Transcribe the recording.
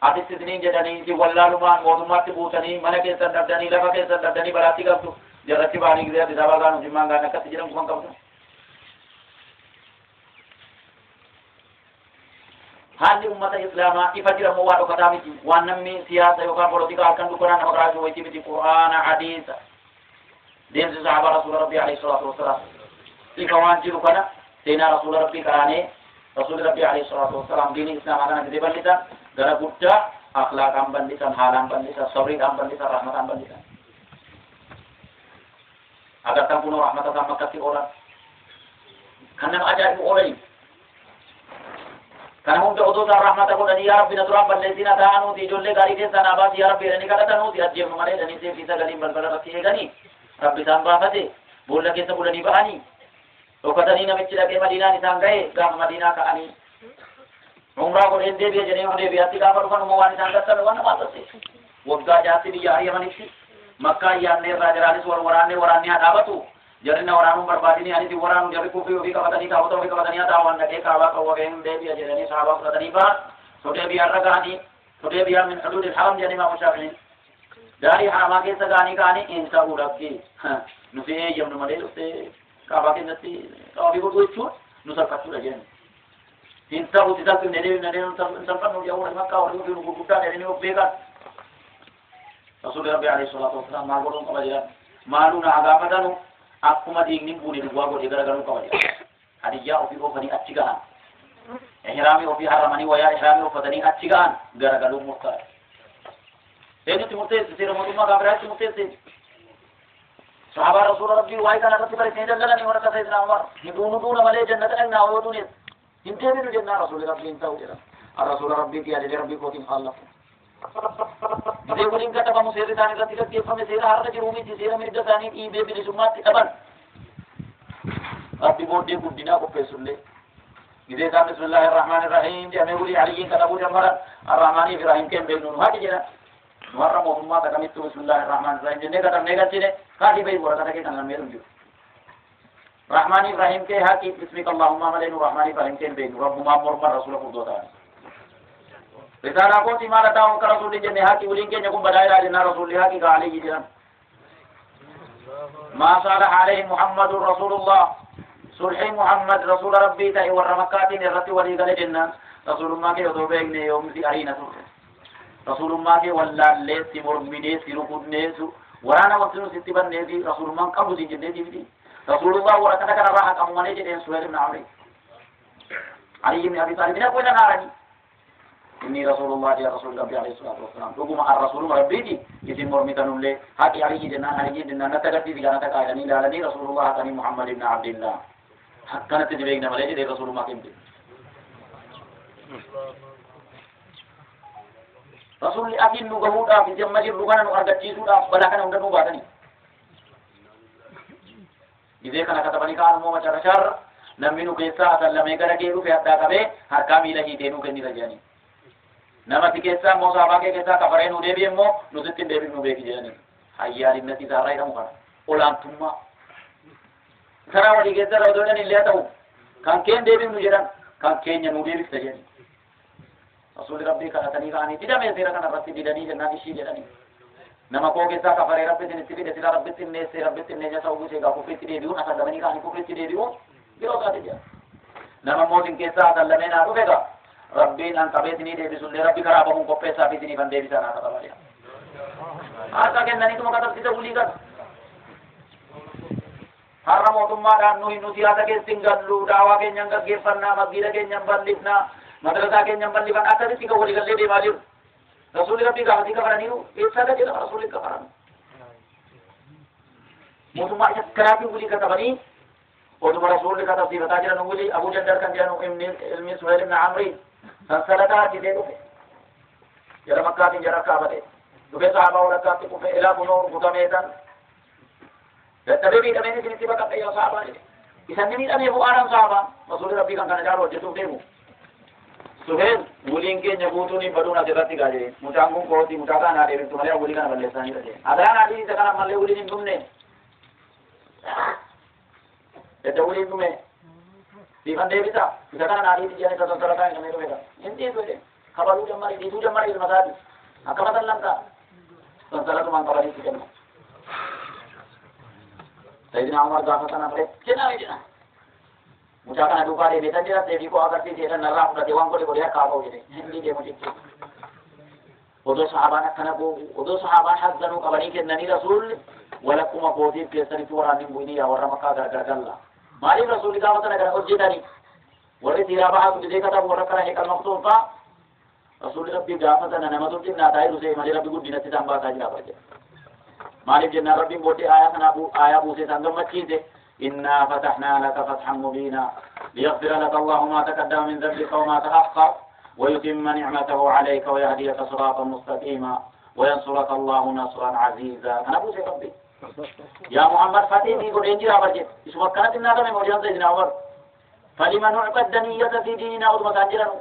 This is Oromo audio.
Ati sisiniin jedhanii si wallaalumaan mootummaatti buusanii mana keessan dhabdanii lafa keessan dhabdanii baraatti qabdu jarratti baanii gisee Addis Ababaa gaanu Jimmaan gaana akkatti jedhamu kan qabdu. Haalli ummata islaamaa ifa jiramoo waa dhokataa miti waan namni siyaasa yookaan polotikaa halkan dukkanaan nama garaachuu wayitii miti qur'aana hadiisa deemsi sahaaba rasuula rabbii alayhi salaatu wassalaam ifa waan jiru kana seenaa rasuula rabbii karaanee rasuuli rabbii alayhi salaatu wassalaam diinii islaamaa kana gisee bal'isan gara guddaa akhlaaqaan bal'isan haalaan bal'isan sabriidhaan bal'isan rahmataan bal'isan agartan kunoo rahmata isaan makkatti oolan kan nama ajaa'ibu oolanii kana hunda otoo rahmata godhanii yaa rabbi na duraan balleessina ta'anuuti ijoollee gaarii keessaa naa baasi yaa rabbi jedhanii kadhatanuuti ajjeefnu malee jedhanii seefii sagaliin balbala irratti eeganii rabbi isaan baafate boolla keessa bulanii ba'anii dhokatanii namichi dhaqee madiinaan isaan ga'e gaafa madiinaa ka'anii umraa godheen deebi'e jedhee deebi'aatti gaafa dhufan immoo waan isaan gattame waan namaa tasse waggaa jaatti biyya Yamanitti makkaa ayyaannee irraa jiraanis waraanni haa dhaabatu jarina waraanun barbaadini ani waraanun jarri kufi ofii qabatanii taabota ofii qabatanii haa taa'an dhaqee kaabaa qawwabeen deebi'a jedhanii sahabaa fudhatanii ba'an sodee biyyaarra ga'anii sodee biyyaa min huduudil haram jedhanii Imaamu Shaafi'iin daarii haramaa keessa ga'anii ka'anii in ta'uu dhabdi nuti eeyyamnu malee dhuftee kaabaa keessatti ofii godhuu jechuun nu salphachuudha jedhani in ta'uu salphifne deemne salphannu jedhamu makkaa warri ofii nu gurguddaa jedhanii of beekan Rasuulli Rabbi alayhi salaatu wassalaam maal godhuun qaba jedhan maaluu na gaafatanu akkuma diigniin buune duwwaa godhee garagaruu qaba jedha hadiyyaa ofii oofanii achi gahan ihraamii ofii haramanii wayaa ihraamii uffatanii achi gahan garagaluun murtaa'e eenyutti murteesse seera mootummaa gaafiraatti murteesse sahabaa rasuula rabbii waa'ee kana irratti bareessanii dallalanii warra kasa islaamaa nu duuna malee jannata dhagnaa yoo duunees hin deebinu jennaa rasuuli rabbii hin ta'u jedhan rasuula rabbii kiyyaadee rabbii kootiin faallafu Gidee waliin gatabamu seerri isaanii irratti gaggeeffame seera har'a jiru miti seera mirga isaanii dhiibee bilisummaatti dhaban. Rabbi booddee guddinaa qopheessullee. Gidee isaan bismillaahi irrahmaani irrahiim jedhamee walii aliyyiin kadhabuu jammaran arrahmaanii fi irrahiim keen beeknu nu haati jedhan. Nu har'a mootummaa katamittu bismillaahi irrahmaani irrahiim jennee katabnee galchine kaasii bahi waraqata kee kan lammee jiru. Rahmaanii irrahiim kee haati bismika Allahummaa malee nu rahmaanii irrahiim keen beeknu rabbumaan morma rasuula furdoo ta'ani. Risaala kooti maala ta'uun ka rasuulli jenne haqi waliin keenya kun badaa'iraa jennaa rasuulli haqi ka alayhi jedhan maa saalaha alayhi Muhammadun Rasulullah sulhi Muhammad rasuula rabbii ta'e warra makkaatiin irratti walii gale jennaan rasuulummaa kee otoo beekne yoomsi ariina turre rasuulummaa kee wallaallee si morminee si rukudnee waraana wanti nu sitti bannee fi rasuulummaan qabu si jenneeti miti rasuulullah warra kana kanarraa haqamu malee jedheen Suhayl ibn Amri Ali ibn Abi Talib na kuwena naarani إني رسول الله يا رسول الله عليه الصلاة والسلام رغم الرسول ربيتي يتم مرمتن الله حقي عليه جنان عليه جنان نتكتي في جنان تكايني لالني رسول الله كني محمد بن عبد الله حقنا تجيبنا ملائكة رسول الله كنتي رسول أكيد نجهودا في جمع جرّوغان نوارد جيسودا بلاكنا عند نوبادني إذا كان كتبني كان مو مچار شر نمينو كيسا أسلمه كرجيرو في أدا كبه هركامي لهي تينو كني رجاني Namati keessa moo saabaa keessa kafaree nu deebi'e immoo nusitti hin deebi'u nu beeki jedhani. Hayyaalinati isaarraa jedhamu kana. Olaantummaa. Karaa walii keessa irra odoo jedhan illee ta'u kan keen deebi'u nu jedhan kan keenya nu deebifta jedhani. Rasuulli rabbii kadhatanii ka'anii didamee seera kana irratti didanii jennaan ishii jedhani. Nama koo keessaa kafaree rabbitti itti fide sila rabbitti inneessee rabbitti inneenya ta'uu busee egaa kufritti deebi'uun asallamanii ka'anii kufritti deebi'uun yeroo isaati jedha. Nama mootin keessaa asallamee naa dhufe egaa Rabbiin an qabeetini deebisullee rabbi karaa bahuun qopheessaa fi isiniif an deebisaa naa katabalee. Haasaa kennaniituma katabsiisa ulii gad. Har'a mootummaadhaan nu siyaasa keessi hin gallu daawaa keenyan gaggeeffannaa masgiida keenyan bal'ifnaa madrasaa keenyan bal'ifan akkasitti kan walii gallee deemaa jiru. Rasuulli rabbii gaafatii kafaraniiru eessaa gad jedhama rasuulli kafaran. Mootummaa isa kanaatiin ulii katabanii oduma rasuulli katabsiifataa jiran ulii Abuu Jandar kan jedhanu ilmi Suhayl ibn Amri sansalata jidee dhufe jara makkaatiin jara kaabate dhufe sahabaa walakkaatti kufe ilaa kunoo rukutameetan dadhabee miidhameen isinitti baqadhe yoo sahabaa jedhe isan ni miidhamee bu'aadhaan sahabaa rasuulli rabbii kan kana caalu hojjetuuf deemu Suhayl wuliin keenya guutuun hin baduun asirratti gaajee mucaan kun kooti mucaa kanaa deebiftu malee wulii kana balleessanii dhagee adaan adii isa kana malee wuliin hin dhumne Eda wuliin dhume Siifan deebisa isa kana naadii jiyanii sassarataa hin dhume dhufedha. Inti dhufe kabalu jamari di tu jamari masadi akamatan langka salatu man kabali kitan Sayyidina Umar gafatan apre kena ina mujakan adu kare betan dia devi ko agar dia dan Allah udah dewang ko dia ka ho jadi hindi dia mesti odo sahabat kana bo odo sahabat hazanu kabali ke nani rasul wala kuma ko di ke sari tuara ni bu ini ya warna makka gar galla mari rasul gafatan agar hojjitani wala tira baha tu de kata warna kara hekal maqtufa rasul rabbi gafatan na matul na dai ruse mari rabbi gudina ti tamba ta jina baje malik jenna rabbi bote aya kana bu aya bu se tangam macide inna fatahna laka fathan mubina liyaghfira laka Allah ma taqaddama min dhanbika wa ma ta'akhkhar wa yutimma ni'matahu 'alayka wa yahdiyaka siratan mustaqima wa yansuraka Allah nasran 'aziza kana bu se rabbi ya Muhammad fatini ko denjira baje isma kana tinna me mojan se dinawar faliman uqad daniyata fi dinina wa masanjiran